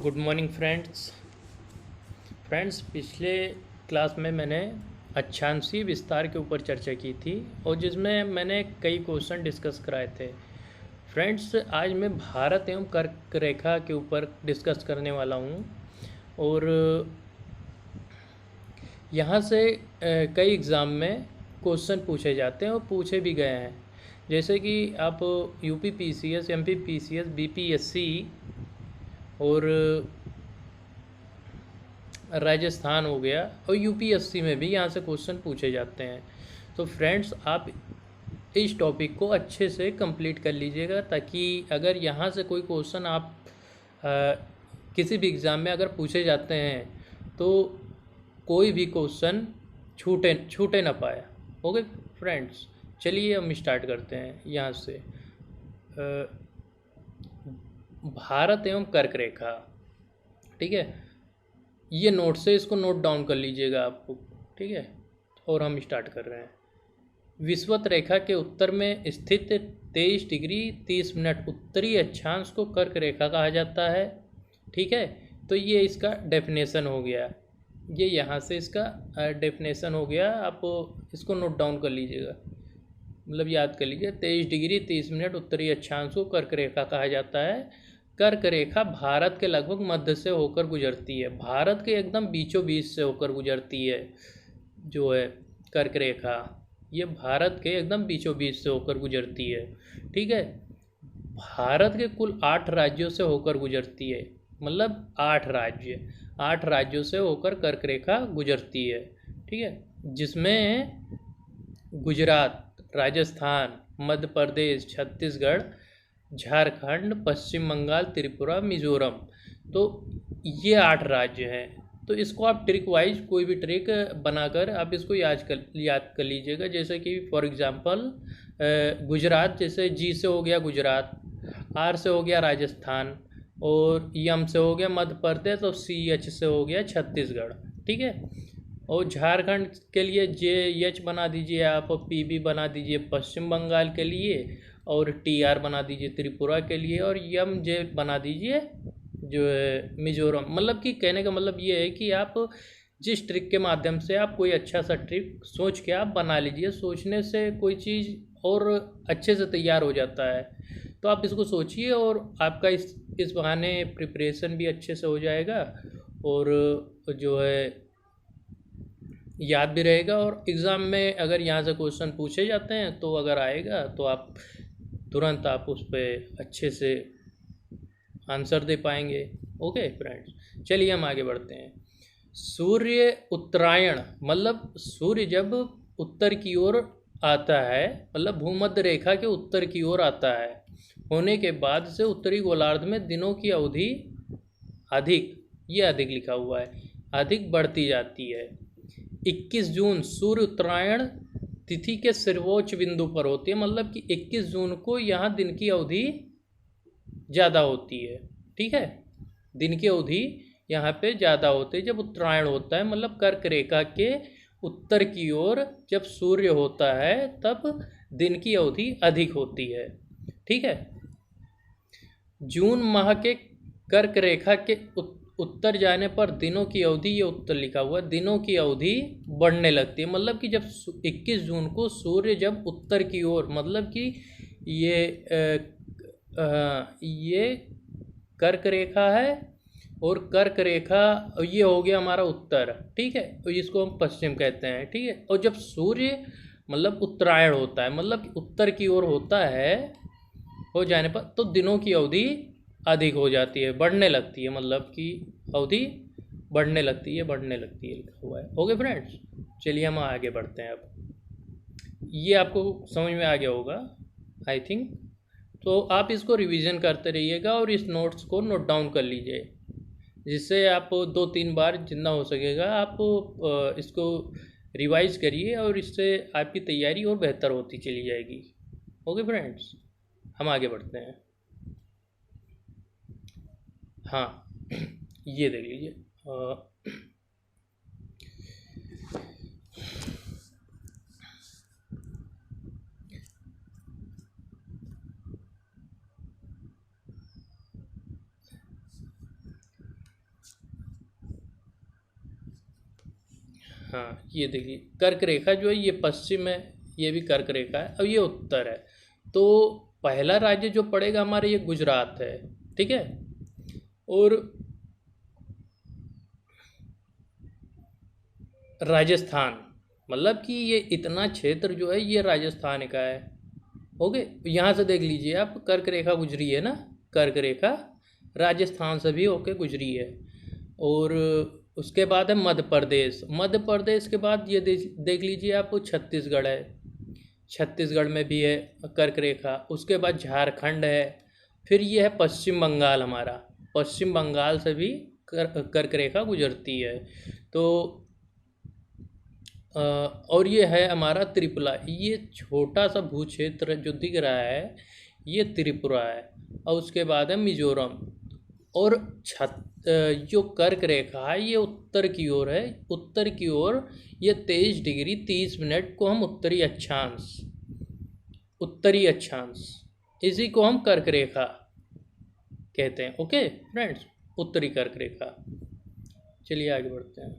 Good morning friends पिछले class में मैंने अक्षांशीय विस्तार के ऊपर चर्चा की थी और जिसमें मैंने कई क्वेश्चन डिस्कस कराए थे। फ्रेंड्स आज मैं भारत एवं कर्क रेखा के ऊपर डिस्कस करने वाला हूँ और यहाँ से कई एग्ज़ाम में क्वेश्चन पूछे जाते हैं और पूछे भी गए हैं। जैसे कि आप UP PCS, MP PCS, BPSC और राजस्थान हो गया और यूपीएससी में भी यहाँ से क्वेश्चन पूछे जाते हैं। तो फ्रेंड्स आप इस टॉपिक को अच्छे से कंप्लीट कर लीजिएगा ताकि अगर यहाँ से कोई क्वेश्चन आप किसी भी एग्ज़ाम में अगर पूछे जाते हैं तो कोई भी क्वेश्चन छूटे ना पाए। ओके फ्रेंड्स, चलिए हम स्टार्ट करते हैं यहाँ से। भारत एवं कर्क रेखा, ठीक है, ये नोट से इसको नोट डाउन कर लीजिएगा आपको, ठीक है। और हम स्टार्ट कर रहे हैं। विषुवत रेखा के उत्तर में स्थित 23 डिग्री 30 मिनट उत्तरी अक्षांश को कर्क रेखा कहा जाता है, ठीक है। तो ये इसका डेफिनेशन हो गया, ये यहाँ से इसका डेफिनेशन हो गया। आप इसको नोट डाउन कर लीजिएगा, मतलब याद कर लीजिए। 23 डिग्री 30 मिनट उत्तरी अक्षांश को कर्क रेखा कहा जाता है। कर्क रेखा भारत के लगभग मध्य से होकर गुजरती है, भारत के एकदम बीचों बीच से होकर गुजरती है। जो है कर्क रेखा, ये भारत के एकदम बीचों बीच से होकर गुजरती है, ठीक है। भारत के कुल 8 राज्यों से होकर गुजरती है, मतलब 8 राज्यों से होकर कर्क रेखा गुजरती है, ठीक है। जिसमें गुजरात, राजस्थान, मध्य प्रदेश, छत्तीसगढ़, झारखंड, पश्चिम बंगाल, त्रिपुरा, मिजोरम, तो ये 8 राज्य हैं। तो इसको आप ट्रिक वाइज कोई भी ट्रिक बनाकर आप इसको याद कर लीजिएगा। जैसे कि फॉर एग्जांपल गुजरात, जैसे जी से हो गया गुजरात, आर से हो गया राजस्थान और यम से हो गया मध्य प्रदेश और सी एच से हो गया छत्तीसगढ़, ठीक है। और झारखंड के लिए जे एच बना दीजिए आप, पी बी बना दीजिए पश्चिम बंगाल के लिए, और टी आर बना दीजिए त्रिपुरा के लिए, और यम जे बना दीजिए जो है मिजोरम। मतलब कि कहने का मतलब ये है कि आप जिस ट्रिक के माध्यम से आप कोई अच्छा सा ट्रिक सोच के आप बना लीजिए। सोचने से कोई चीज़ और अच्छे से तैयार हो जाता है। तो आप इसको सोचिए और आपका इस बहाने प्रिपरेशन भी अच्छे से हो जाएगा और जो है याद भी रहेगा। और एग्ज़ाम में अगर यहाँ से क्वेश्चन पूछे जाते हैं तो अगर आएगा तो आप तुरंत आप उस पर अच्छे से आंसर दे पाएंगे। ओके फ्रेंड्स, चलिए हम आगे बढ़ते हैं। सूर्य उत्तरायण, मतलब सूर्य जब उत्तर की ओर आता है, मतलब भूमध्य रेखा के उत्तर की ओर आता है, होने के बाद से उत्तरी गोलार्ध में दिनों की अवधि अधिक, ये अधिक लिखा हुआ है, अधिक बढ़ती जाती है। 21 जून सूर्य उत्तरायण तिथि के सर्वोच्च बिंदु पर होती है, मतलब कि 21 जून को यहाँ दिन की अवधि ज़्यादा होती है, ठीक है। दिन की अवधि यहाँ पे ज़्यादा होती है जब उत्तरायण होता है, मतलब कर्क रेखा के उत्तर की ओर जब सूर्य होता है तब दिन की अवधि अधिक होती है, ठीक है। जून माह के कर्क रेखा के उत्तर जाने पर दिनों की अवधि, ये उत्तर लिखा हुआ है, दिनों की अवधि बढ़ने लगती है। मतलब कि जब 21 जून को सूर्य जब उत्तर की ओर, मतलब कि ये कर्क रेखा है और कर्क रेखा ये हो गया हमारा उत्तर, ठीक है। तो इसको हम पश्चिम कहते हैं, ठीक है। और जब सूर्य मतलब उत्तरायण होता है, मतलब कि उत्तर की ओर होता है, हो जाने पर तो दिनों की अवधि अधिक हो जाती है, बढ़ने लगती है, मतलब कि अवधि बढ़ने लगती है लिखा हुआ है। ओके फ्रेंड्स, चलिए हम आगे बढ़ते हैं। अब ये आपको समझ में आ गया होगा आई थिंक। तो आप इसको रिवीजन करते रहिएगा और इस नोट्स को नोट डाउन कर लीजिए, जिससे आप 2-3 बार जितना हो सकेगा आप इसको रिवाइज करिए और इससे आपकी तैयारी और बेहतर होती चली जाएगी। ओके फ्रेंड्स, हम आगे बढ़ते हैं। हाँ ये देख लीजिए, हाँ ये देखिए कर्क रेखा जो है ये पश्चिम है, ये भी कर्क रेखा है, अब ये उत्तर है। तो पहला राज्य जो पड़ेगा हमारे ये गुजरात है, ठीक है। और राजस्थान, मतलब कि ये इतना क्षेत्र जो है ये राजस्थान का है। ओके, यहाँ से देख लीजिए आप, कर्क रेखा गुजरी है ना, कर्क रेखा राजस्थान से भी होके गुजरी है। और उसके बाद है मध्य प्रदेश, मध्य प्रदेश के बाद ये देख लीजिए आप, छत्तीसगढ़ है, छत्तीसगढ़ में भी है कर्क रेखा। उसके बाद झारखंड है, फिर ये है पश्चिम बंगाल हमारा, पश्चिम बंगाल से भी कर्क रेखा गुजरती है। तो और ये है हमारा त्रिपुरा, ये छोटा सा भू क्षेत्र जो दिख रहा है ये त्रिपुरा है। और उसके बाद है मिजोरम। और जो कर्क रेखा है ये उत्तर की ओर है, उत्तर की ओर ये 23 डिग्री 30 मिनट को हम उत्तरी अक्षांश, उत्तरी अक्षांश, इसी को हम कर्क रेखा कहते हैं। ओके फ्रेंड्स, उत्तरी कर्क रेखा। चलिए आगे बढ़ते हैं।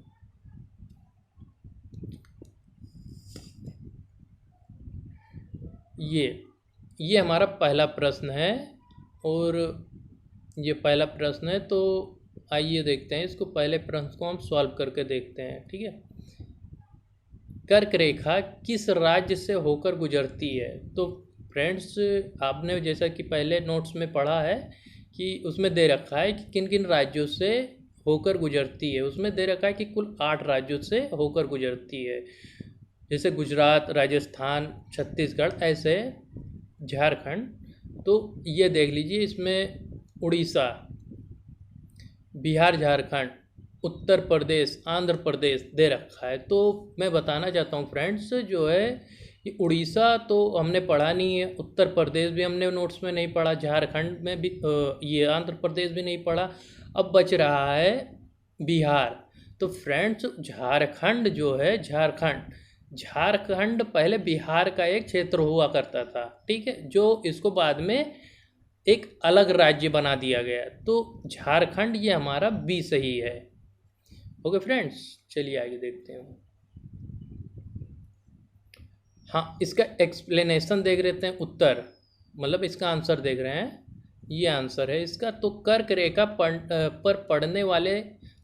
ये हमारा पहला प्रश्न है, और ये पहला प्रश्न है। तो आइए देखते हैं इसको, पहले प्रश्न को हम सॉल्व करके देखते हैं, ठीक है। कर्क रेखा किस राज्य से होकर गुजरती है? तो फ्रेंड्स आपने जैसा कि पहले नोट्स में पढ़ा है कि उसमें दे रखा है कि किन किन राज्यों से होकर गुजरती है। उसमें दे रखा है कि कुल 8 राज्यों से होकर गुजरती है, जैसे गुजरात, राजस्थान, छत्तीसगढ़, ऐसे झारखंड। तो ये देख लीजिए, इसमें उड़ीसा, बिहार, झारखंड, उत्तर प्रदेश, आंध्र प्रदेश दे रखा है। तो मैं बताना चाहता हूँ फ्रेंड्स, जो है ये उड़ीसा तो हमने पढ़ा नहीं है, उत्तर प्रदेश भी हमने नोट्स में नहीं पढ़ा, झारखंड में भी ये आंध्र प्रदेश भी नहीं पढ़ा। अब बच रहा है बिहार। तो फ्रेंड्स झारखंड जो है, झारखंड पहले बिहार का एक क्षेत्र हुआ करता था, ठीक है, जो इसको बाद में एक अलग राज्य बना दिया गया। तो झारखंड ये हमारा बी सही है। ओके फ्रेंड्स, चलिए आगे देखते हैं। हाँ, इसका एक्सप्लेनेशन देख लेते हैं। उत्तर मतलब इसका आंसर देख रहे हैं, ये आंसर है इसका। तो कर्क रेखा पर पड़ने वाले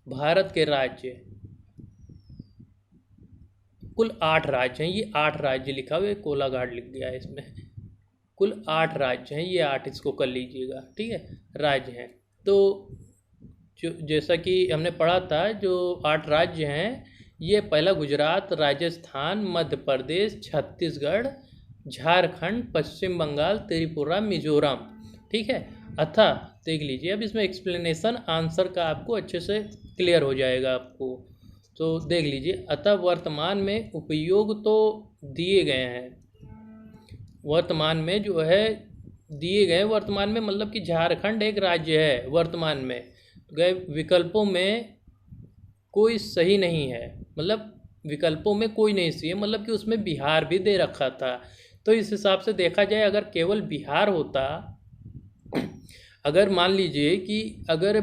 भारत के राज्य कुल 8 राज्य हैं। ये 8 राज्य लिखा हुआ है, कोलाघाट लिख गया है इसमें। कुल 8 राज्य हैं, ये 8 इसको कर लीजिएगा, ठीक है, राज्य हैं। तो जो जैसा कि हमने पढ़ा था, जो 8 राज्य हैं, ये पहला गुजरात, राजस्थान, मध्य प्रदेश, छत्तीसगढ़, झारखंड, पश्चिम बंगाल, त्रिपुरा, मिजोरम, ठीक है। अतः देख लीजिए, अब इसमें एक्सप्लेनेशन आंसर का आपको अच्छे से क्लियर हो जाएगा आपको। तो देख लीजिए, अतः वर्तमान में उपयोग तो दिए गए हैं, वर्तमान में जो है दिए गए, वर्तमान में मतलब कि झारखंड एक राज्य है वर्तमान में, गए विकल्पों में कोई सही नहीं है, मतलब विकल्पों में कोई नहीं सही है, मतलब कि उसमें बिहार भी दे रखा था। तो इस हिसाब से देखा जाए, अगर केवल बिहार होता, अगर मान लीजिए कि अगर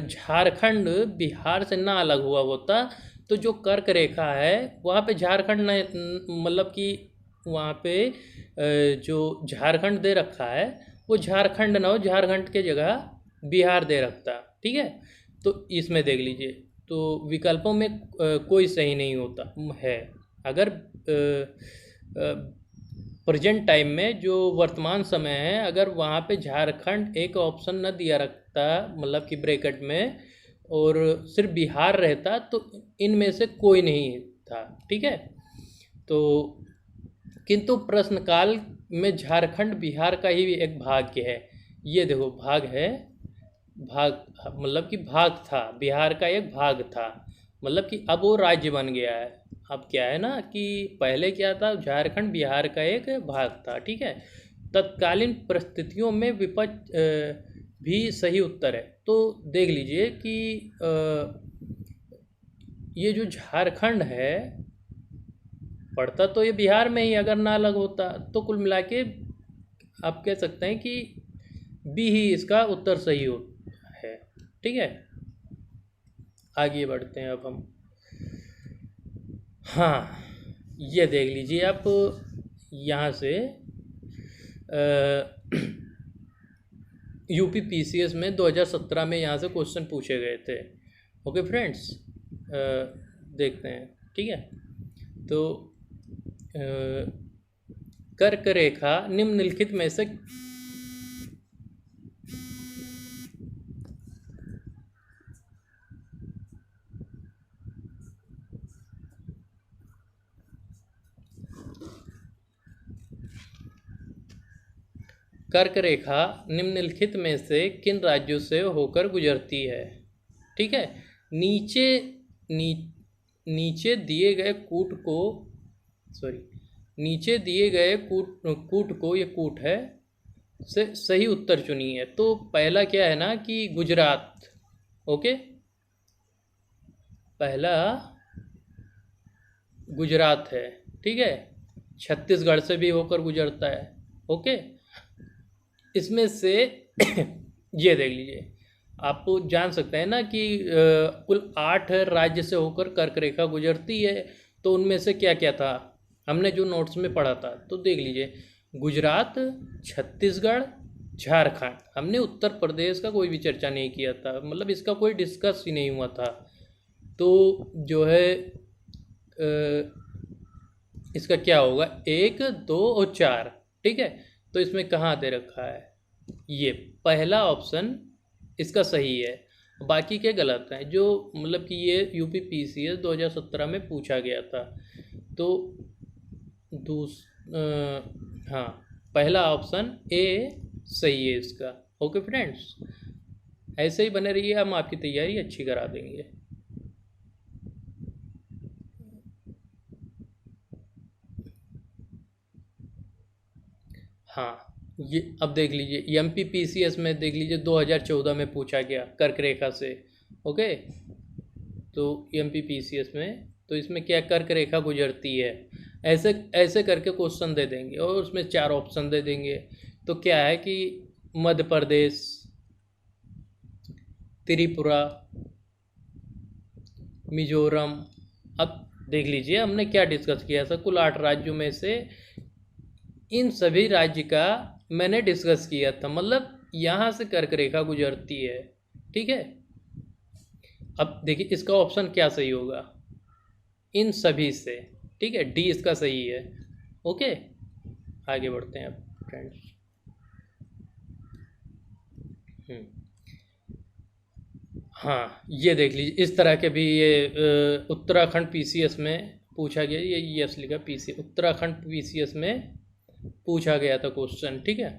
झारखंड बिहार से ना अलग हुआ होता, तो जो कर्क रेखा है वहाँ पे झारखंड नहीं, मतलब कि वहाँ पे जो झारखंड दे रखा है वो झारखंड ना हो, झारखंड के जगह बिहार दे रखता, ठीक है। तो इसमें देख लीजिए, तो विकल्पों में कोई सही नहीं होता है। अगर प्रेजेंट टाइम में जो वर्तमान समय है, अगर वहाँ पे झारखंड एक ऑप्शन न दिया रखता, मतलब कि ब्रैकेट में, और सिर्फ बिहार रहता, तो इनमें से कोई नहीं था, ठीक है। तो किंतु प्रश्नकाल में झारखंड बिहार का ही एक भाग है। ये देखो भाग है, भाग मतलब कि भाग था, बिहार का एक भाग था, मतलब कि अब वो राज्य बन गया है। अब क्या है ना कि पहले क्या था, झारखंड बिहार का एक भाग था, ठीक है। तत्कालीन परिस्थितियों में विपक्ष भी सही उत्तर है। तो देख लीजिए कि ये जो झारखंड है पड़ता तो ये बिहार में ही, अगर ना अलग होता तो कुल मिला के आप कह सकते हैं कि बी ही इसका उत्तर सही है, ठीक है। आगे बढ़ते हैं अब हम। हाँ, ये देख लीजिए आप, यहाँ से यूपी पीसीएस में 2017 में यहाँ से क्वेश्चन पूछे गए थे। ओके फ्रेंड्स, देखते हैं। ठीक है, तो कर्क रेखा निम्नलिखित में से कर्क रेखा निम्नलिखित में से किन राज्यों से होकर गुजरती है? ठीक है, नीचे नी, नीचे दिए गए कूट को, सॉरी, नीचे दिए गए कूट को, ये कूट है, से सही उत्तर चुनिए। तो पहला क्या है ना कि गुजरात। ओके, पहला गुजरात है। ठीक है, छत्तीसगढ़ से भी होकर गुजरता है। ओके, इसमें से ये देख लीजिए, आप जान सकते हैं ना कि कुल 8 राज्य से होकर कर्क रेखा गुजरती है। तो उनमें से क्या क्या था, हमने जो नोट्स में पढ़ा था, तो देख लीजिए, गुजरात, छत्तीसगढ़, झारखंड। हमने उत्तर प्रदेश का कोई भी चर्चा नहीं किया था, मतलब इसका कोई डिस्कस ही नहीं हुआ था। तो जो है इसका क्या होगा, 1, 2 और 4। ठीक है, तो इसमें कहाँ दे रखा है, ये पहला ऑप्शन इसका सही है, बाकी के गलत हैं। जो मतलब कि ये यूपी पीसीएस 2017 में पूछा गया था। तो हाँ, पहला ऑप्शन ए सही है इसका। ओके फ्रेंड्स, ऐसे ही बने रहिए, हम आपकी तैयारी अच्छी करा देंगे। हाँ, ये अब देख लीजिए, एमपी पीसीएस में देख लीजिए 2014 में पूछा गया कर्क रेखा से। ओके, तो एमपी पीसीएस में, तो इसमें क्या कर्क रेखा गुजरती है, ऐसे ऐसे करके क्वेश्चन दे देंगे और उसमें 4 ऑप्शन दे देंगे। तो क्या है कि मध्य प्रदेश, त्रिपुरा, मिजोरम। अब देख लीजिए हमने क्या डिस्कस किया था, कुल 8 राज्यों में से इन सभी राज्य का मैंने डिस्कस किया था, मतलब यहाँ से कर्क रेखा गुजरती है। ठीक है, अब देखिए इसका ऑप्शन क्या सही होगा, इन सभी से। ठीक है, डी इसका सही है। ओके, आगे बढ़ते हैं अब फ्रेंड्स। हाँ, ये देख लीजिए, इस तरह के भी ये उत्तराखंड पीसीएस में पूछा गया, ये यस लिखा पीसी, उत्तराखंड पीसीएस में पूछा गया था क्वेश्चन। ठीक है,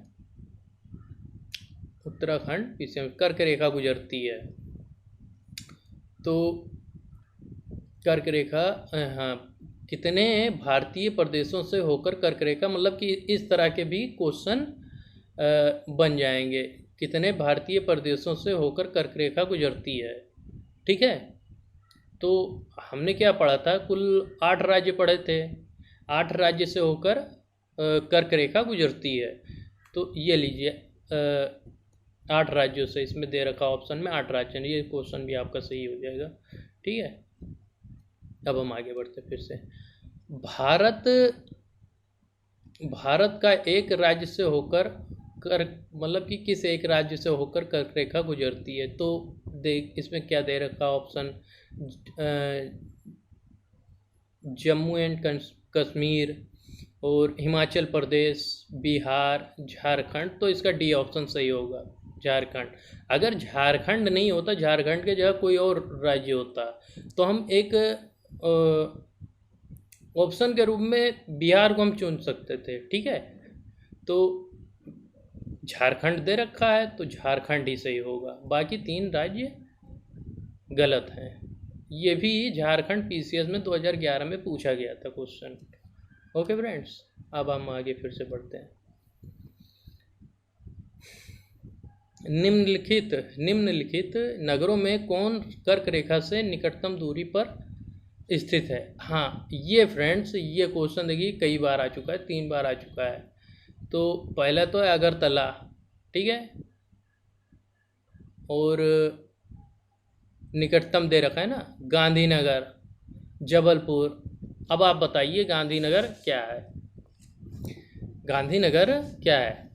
उत्तराखंड पीसीएस कर्क रेखा गुजरती है। तो कर्क रेखा, हाँ, कितने भारतीय प्रदेशों से होकर कर्क रेखा, मतलब कि इस तरह के भी क्वेश्चन बन जाएंगे, कितने भारतीय प्रदेशों से होकर कर्क रेखा गुजरती है। ठीक है, तो हमने क्या पढ़ा था, कुल 8 राज्य पढ़े थे, 8 राज्य से होकर कर्क रेखा गुजरती है। तो ये लीजिए, 8 राज्यों से, इसमें दे रखा ऑप्शन में 8 राज्य, ये क्वेश्चन भी आपका सही हो जाएगा। ठीक है, अब हम आगे बढ़ते फिर से। भारत का एक राज्य से होकर कर्क, मतलब कि किस एक राज्य से होकर कर्क रेखा गुजरती है। तो देख इसमें क्या दे रखा ऑप्शन, जम्मू एंड कश्मीर और हिमाचल प्रदेश, बिहार, झारखंड। तो इसका डी ऑप्शन सही होगा, झारखंड। अगर झारखंड नहीं होता, झारखंड के जगह कोई और राज्य होता, तो हम एक ऑप्शन के रूप में बिहार को हम चुन सकते थे। ठीक है, तो झारखंड दे रखा है, तो झारखंड ही सही होगा, बाकी 3 राज्य गलत हैं। ये भी झारखंड पीसीएस में 2011 में पूछा गया था क्वेश्चन। ओके फ्रेंड्स, अब हम आगे फिर से बढ़ते हैं। निम्नलिखित नगरों में कौन कर्क रेखा से निकटतम दूरी पर स्थित है? हाँ, ये फ्रेंड्स, ये क्वेश्चन देखिए कई बार आ चुका है, 3 बार आ चुका है। तो पहला तो है अगरतला। ठीक है, और निकटतम दे रखा है ना, गांधीनगर, जबलपुर, अब आप बताइए गांधीनगर क्या है। गांधीनगर क्या है,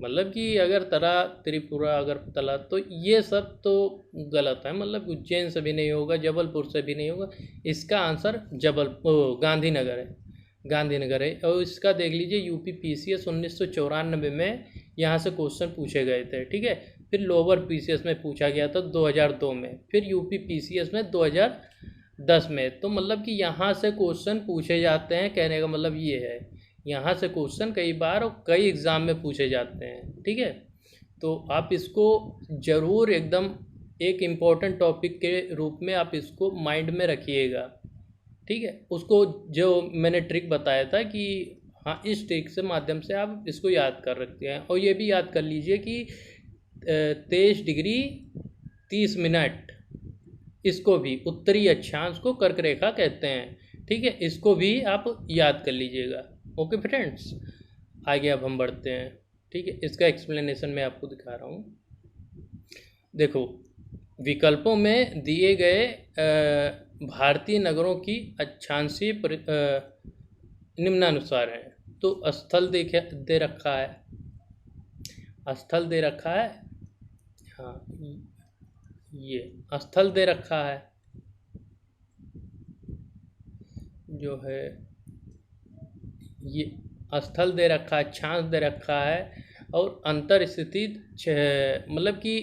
मतलब कि अगरतला, त्रिपुरा, अगरतला, तो ये सब तो गलत है, मतलब उज्जैन से भी नहीं होगा, जबलपुर से भी नहीं होगा। इसका आंसर गांधीनगर है, गांधीनगर है। और इसका देख लीजिए, यूपी पीसीएस 1994 में यहाँ से क्वेश्चन पूछे गए थे, ठीक है। फिर लोअर पीसीएस में पूछा गया था 2002 में, फिर यूपी पीसीएस में 2010 में। तो मतलब कि यहाँ से क्वेश्चन पूछे जाते हैं, कहने का मतलब ये है, यहाँ से क्वेश्चन कई बार और कई एग्ज़ाम में पूछे जाते हैं, ठीक है। तो आप इसको ज़रूर एकदम एक इम्पॉर्टेंट टॉपिक के रूप में आप इसको माइंड में रखिएगा, ठीक है। उसको जो मैंने ट्रिक बताया था कि हाँ, इस ट्रिक से माध्यम से आप इसको याद कर रखते हैं। और ये भी याद कर लीजिए कि 23 डिग्री 30 मिनट, इसको भी उत्तरी अक्षांश को कर्क रेखा कहते हैं, ठीक है। इसको भी आप याद कर लीजिएगा। ओके फ्रेंड्स, आगे अब हम बढ़ते हैं, ठीक है। इसका एक्सप्लेनेशन मैं आपको दिखा रहा हूँ। देखो, विकल्पों में दिए गए भारतीय नगरों की अक्षांशीय निम्नानुसार हैं। तो स्थल दे रखा है, स्थल दे रखा है, हाँ, ये स्थल दे रखा है जो है, ये स्थल दे रखा है, अक्षांश दे रखा है, और अंतर स्थिति मतलब कि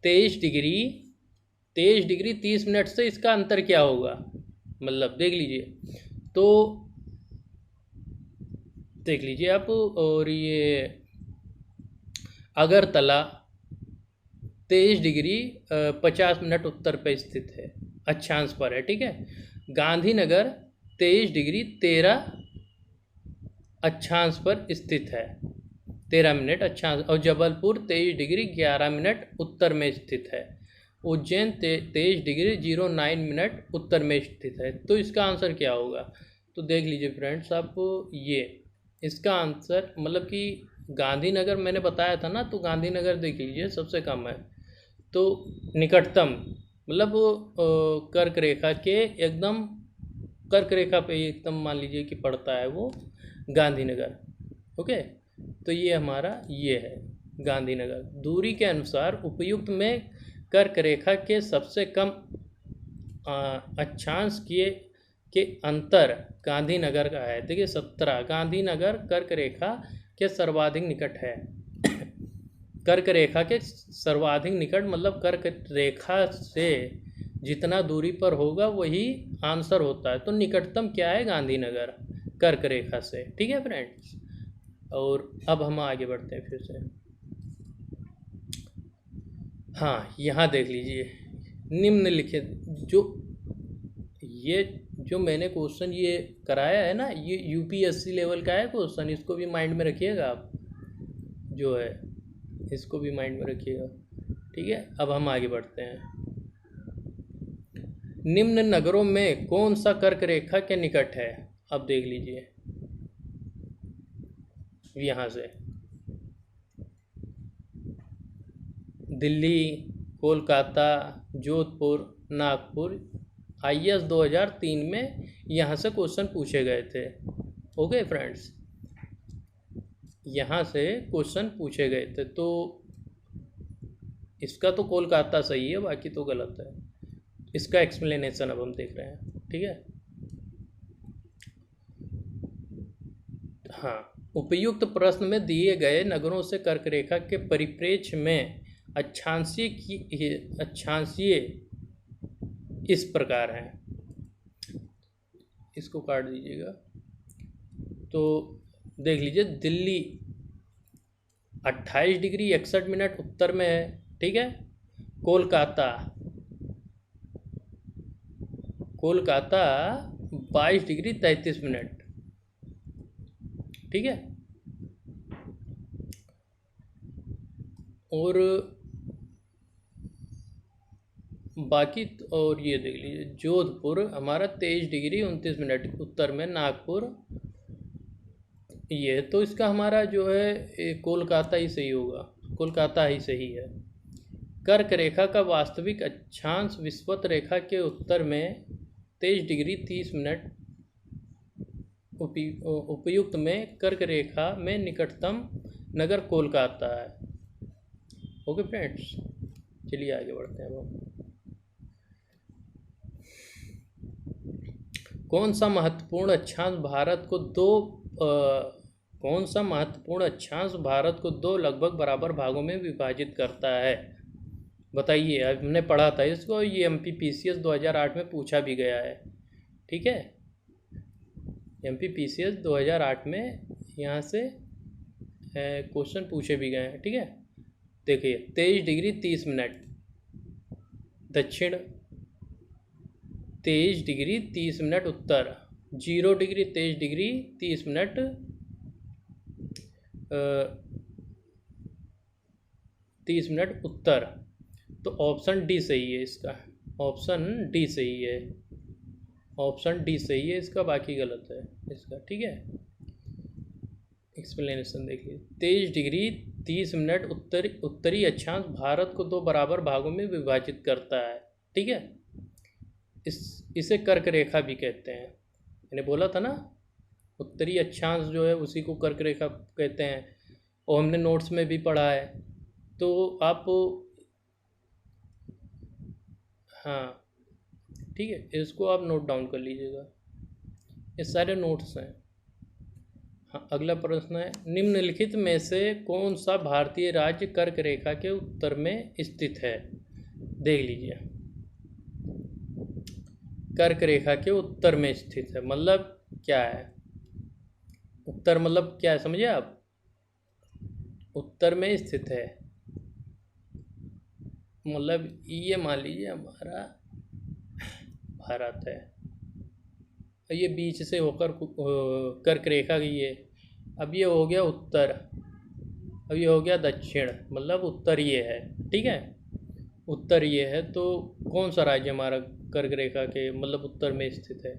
23 डिग्री 30 मिनट से इसका अंतर क्या होगा, मतलब देख लीजिए। तो देख लीजिए आप, और ये अगरतला 23 डिग्री 50 मिनट उत्तर पे स्थित है, अक्षांश पर है, ठीक है। गांधीनगर 23 डिग्री 13 अक्षांश पर स्थित है, 13 मिनट अक्षांश। और जबलपुर 23 डिग्री 11 मिनट उत्तर में स्थित है। उज्जैन 23 डिग्री 09 मिनट उत्तर में स्थित है। तो इसका आंसर क्या होगा, तो देख लीजिए फ्रेंड्स आप, ये इसका आंसर मतलब कि गांधीनगर मैंने बताया था ना, तो गांधीनगर देख लीजिए सबसे कम है। तो निकटतम मतलब कर्क रेखा के एकदम, कर्क रेखा पे एकदम मान लीजिए कि पड़ता है वो गांधीनगर। ओके, तो ये हमारा ये है गांधीनगर। दूरी के अनुसार उपयुक्त में कर्क रेखा के सबसे कम अक्षांश के अंतर गांधीनगर का है। देखिए 17, गांधीनगर कर्क रेखा के सर्वाधिक निकट है। कर्क रेखा के सर्वाधिक निकट मतलब कर्क रेखा से जितना दूरी पर होगा वही आंसर होता है। तो निकटतम क्या है, गांधीनगर कर्क रेखा से, ठीक है फ्रेंड्स। और अब हम आगे बढ़ते हैं फिर से। हाँ, यहाँ देख लीजिए, निम्नलिखित जो मैंने क्वेश्चन ये कराया है ना, ये यूपीएससी लेवल का है क्वेश्चन, इसको भी माइंड में रखिएगा आप, जो है इसको भी माइंड में रखिएगा, ठीक है। अब हम आगे बढ़ते हैं। निम्न नगरों में कौन सा कर्क रेखा के निकट है, अब देख लीजिए यहाँ से, दिल्ली, कोलकाता, जोधपुर, नागपुर। IAS 2003 में यहाँ से क्वेश्चन पूछे गए थे। ओके फ्रेंड्स, यहाँ से क्वेश्चन पूछे गए थे। तो इसका तो कोलकाता सही है, बाकी तो गलत है। इसका एक्सप्लेनेशन अब हम देख रहे हैं, ठीक है। हाँ, उपयुक्त प्रश्न में दिए गए नगरों से कर्क रेखा के परिप्रेक्ष्य में अक्षांशीय इस प्रकार हैं, इसको काट दीजिएगा। तो देख लीजिए, दिल्ली 28 डिग्री 61 मिनट उत्तर में है, ठीक है। कोलकाता 22 डिग्री 33 मिनट, ठीक है। और बाकी और ये देख लीजिए, जोधपुर हमारा 23 डिग्री 29 मिनट उत्तर में, नागपुर ये, तो इसका हमारा जो है कोलकाता ही सही होगा, कोलकाता ही सही है। कर्क रेखा का वास्तविक अक्षांश विषुवत रेखा के उत्तर में 23 डिग्री 30 मिनट उपयुक्त में कर्क रेखा में निकटतम नगर कोलकाता है। ओके फ्रेंड्स, चलिए आगे बढ़ते हैं अब हम। कौन सा महत्वपूर्ण अक्षांश भारत को दो लगभग बराबर भागों में विभाजित करता है? बताइए। हमने पढ़ा था इसको, ये MPPCS 2008 में पूछा भी गया है। ठीक है, MPPCS 2008 में यहाँ से क्वेश्चन पूछे भी गए हैं। ठीक है, देखिए 23 डिग्री 30 मिनट दक्षिण, 23 डिग्री 30 मिनट उत्तर, 0 डिग्री 23 डिग्री 30 मिनट 30 मिनट उत्तर। तो ऑप्शन डी सही है इसका, ऑप्शन डी सही है, ऑप्शन डी सही है इसका, बाकी गलत है इसका। ठीक है, एक्सप्लेनेशन देखिए। 23 डिग्री 30 मिनट उत्तरी अक्षांश भारत को दो बराबर भागों में विभाजित करता है। ठीक है, इसे कर्क रेखा भी कहते हैं। मैंने बोला था ना, उत्तरी अक्षांश जो है उसी को कर्क रेखा कहते हैं, और हमने नोट्स में भी पढ़ा है। तो आप, हाँ ठीक है, इसको आप नोट डाउन कर लीजिएगा, ये सारे नोट्स हैं। हाँ, अगला प्रश्न है, निम्नलिखित में से कौन सा भारतीय राज्य कर्क रेखा के उत्तर में स्थित है? देख लीजिए, कर्क रेखा के उत्तर में स्थित है मतलब क्या है? उत्तर मतलब क्या है, समझे आप? उत्तर में स्थित है मतलब ये मान लीजिए हमारा भारत है, ये बीच से होकर कर्क रेखा की है। अब ये हो गया उत्तर, अब ये हो गया दक्षिण, मतलब उत्तर ये है। ठीक है, उत्तर ये है। तो कौन सा राज्य हमारा कर्क रेखा के मतलब उत्तर में स्थित है?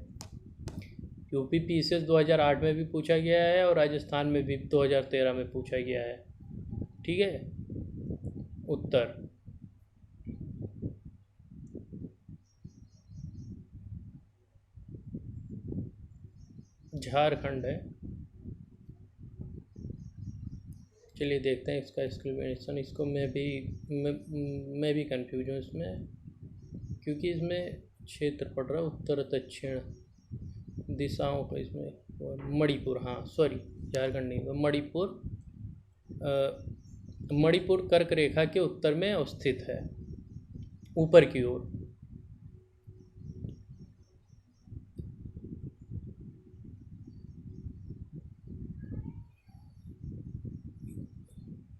UPPCS 2008 में भी पूछा गया है और राजस्थान में भी 2013 में पूछा गया है। ठीक है, उत्तर। झारखंड है। चलिए देखते हैं इसका एक्सप्लेनेशन। इसको मैं भी कंफ्यूज हूँ इसमें, क्योंकि इसमें क्षेत्र पड़ रहा है उत्तर दक्षिण दिशाओं का। इसमें मणिपुर, हाँ सॉरी, झारखंड नहीं, मणिपुर कर्क रेखा के उत्तर में अवस्थित है, ऊपर की ओर।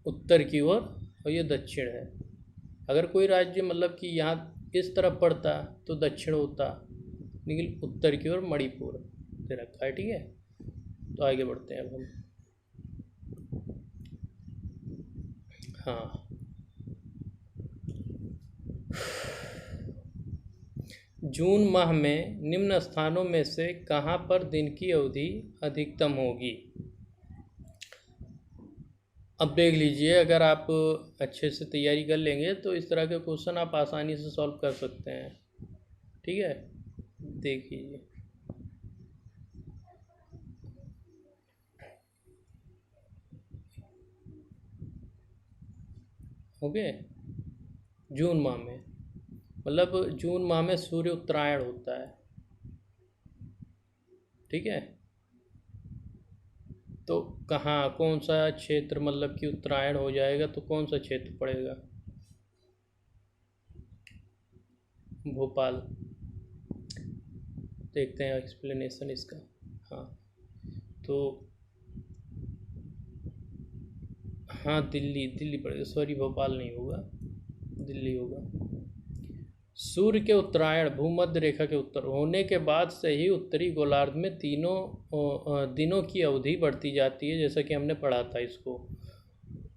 उत्तर की ओर, और ये दक्षिण है। अगर कोई राज्य मतलब कि यहाँ इस तरफ पड़ता तो दक्षिण होता, लेकिन उत्तर की ओर मणिपुर दे रखा है। ठीक है, तो आगे बढ़ते हैं अब हम। हाँ, जून माह में निम्न स्थानों में से कहाँ पर दिन की अवधि अधिकतम होगी? अब देख लीजिए, अगर आप अच्छे से तैयारी कर लेंगे तो इस तरह के क्वेश्चन आप आसानी से सॉल्व कर सकते हैं। ठीक है, देखिए ओके, जून माह में मतलब जून माह में सूर्य उत्तरायण होता है। ठीक है, तो कहाँ, कौन सा क्षेत्र मतलब कि उत्तरायण हो जाएगा, तो कौन सा क्षेत्र पड़ेगा? भोपाल। देखते हैं एक्सप्लेनेशन इसका। हाँ, तो हाँ दिल्ली पड़ेगा, सॉरी भोपाल नहीं होगा, दिल्ली होगा। सूर्य के उत्तरायण भूमध्य रेखा के उत्तर होने के बाद से ही उत्तरी गोलार्ध में दिनों की अवधि बढ़ती जाती है, जैसा कि हमने पढ़ा था इसको।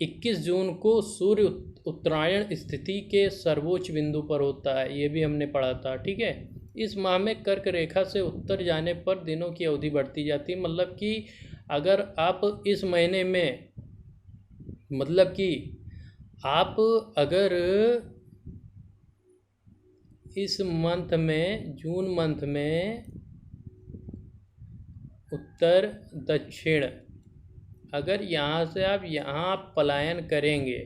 21 जून को सूर्य उत्तरायण स्थिति के सर्वोच्च बिंदु पर होता है, ये भी हमने पढ़ा था। ठीक है, इस माह में कर्क रेखा से उत्तर जाने पर दिनों की अवधि बढ़ती जाती है। मतलब कि अगर आप इस महीने में, मतलब कि आप अगर इस मंथ में, जून मंथ में उत्तर दक्षिण, अगर यहाँ से आप यहाँ पलायन करेंगे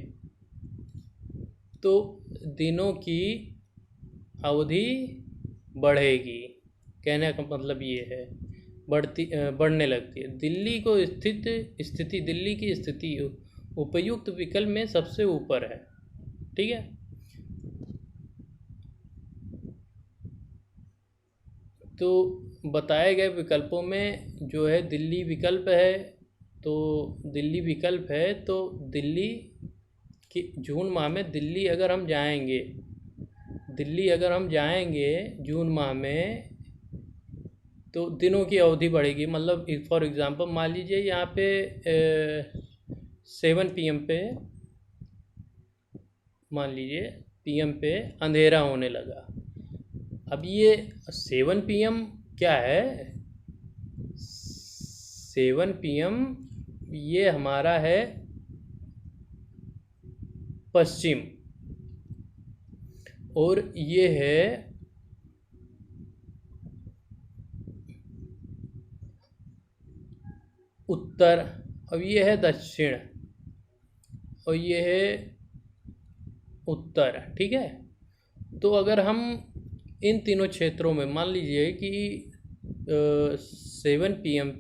तो दिनों की अवधि बढ़ेगी। कहने का मतलब ये है, बढ़ने लगती है। दिल्ली को स्थिति दिल्ली की स्थिति उपयुक्त विकल्प में सबसे ऊपर है। ठीक है, तो बताए गए विकल्पों में जो है दिल्ली विकल्प है, तो दिल्ली विकल्प है, तो दिल्ली कि जून माह में दिल्ली अगर हम जाएंगे जून माह में, तो दिनों की अवधि बढ़ेगी। मतलब फॉर एग्ज़ाम्पल मान लीजिए यहाँ पे 7 PM पे, मान लीजिए PM पे अंधेरा होने लगा। अब ये 7 PM क्या है, 7 PM ये हमारा है पश्चिम, और ये है उत्तर, अब ये है दक्षिण, और ये है उत्तर। ठीक है, तो अगर हम इन तीनों क्षेत्रों में मान लीजिए कि 7 PM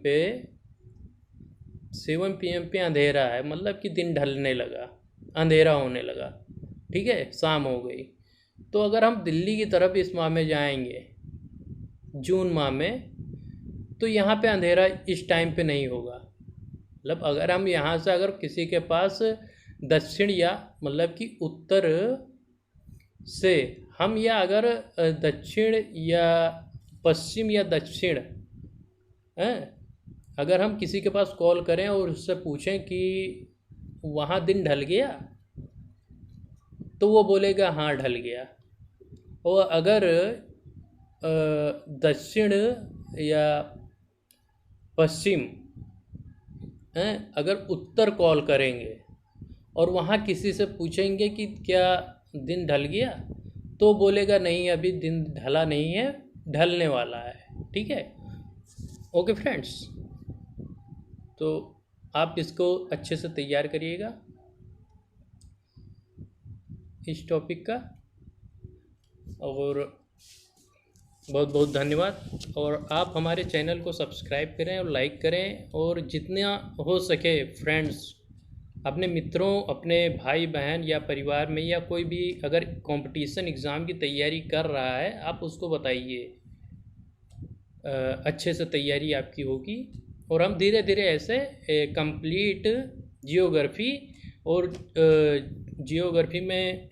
पे अंधेरा है, मतलब कि दिन ढलने लगा, अंधेरा होने लगा। ठीक है, शाम हो गई। तो अगर हम दिल्ली की तरफ इस माह में जाएंगे, जून माह में, तो यहाँ पे अंधेरा इस टाइम पे नहीं होगा। मतलब अगर हम यहाँ से, अगर किसी के पास दक्षिण या मतलब कि उत्तर से हम, या अगर दक्षिण या पश्चिम या दक्षिण अगर हम किसी के पास कॉल करें और उससे पूछें कि वहाँ दिन ढल गया, तो वो बोलेगा हाँ ढल गया। और अगर दक्षिण या पश्चिम अगर उत्तर कॉल करेंगे और वहाँ किसी से पूछेंगे कि क्या दिन ढल गया, तो बोलेगा नहीं अभी दिन ढला नहीं है, ढलने वाला है। ठीक है, ओके फ्रेंड्स, तो आप इसको अच्छे से तैयार करिएगा इस टॉपिक का, और बहुत बहुत धन्यवाद। और आप हमारे चैनल को सब्सक्राइब करें और लाइक करें, और जितना हो सके फ्रेंड्स अपने मित्रों, अपने भाई बहन या परिवार में, या कोई भी अगर कंपटीशन एग्ज़ाम की तैयारी कर रहा है, आप उसको बताइए, अच्छे से तैयारी आपकी होगी। और हम धीरे धीरे ऐसे कंप्लीट जियोग्राफी, और जियोग्राफी में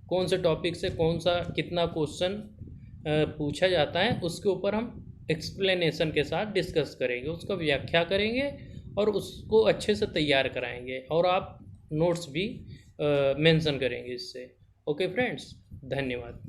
कौन से टॉपिक से कौन सा कितना क्वेश्चन पूछा जाता है, उसके ऊपर हम एक्सप्लेनेशन के साथ डिस्कस करेंगे, उसका व्याख्या करेंगे और उसको अच्छे से तैयार कराएंगे, और आप नोट्स भी मेंशन करेंगे इससे। ओके फ्रेंड्स, धन्यवाद।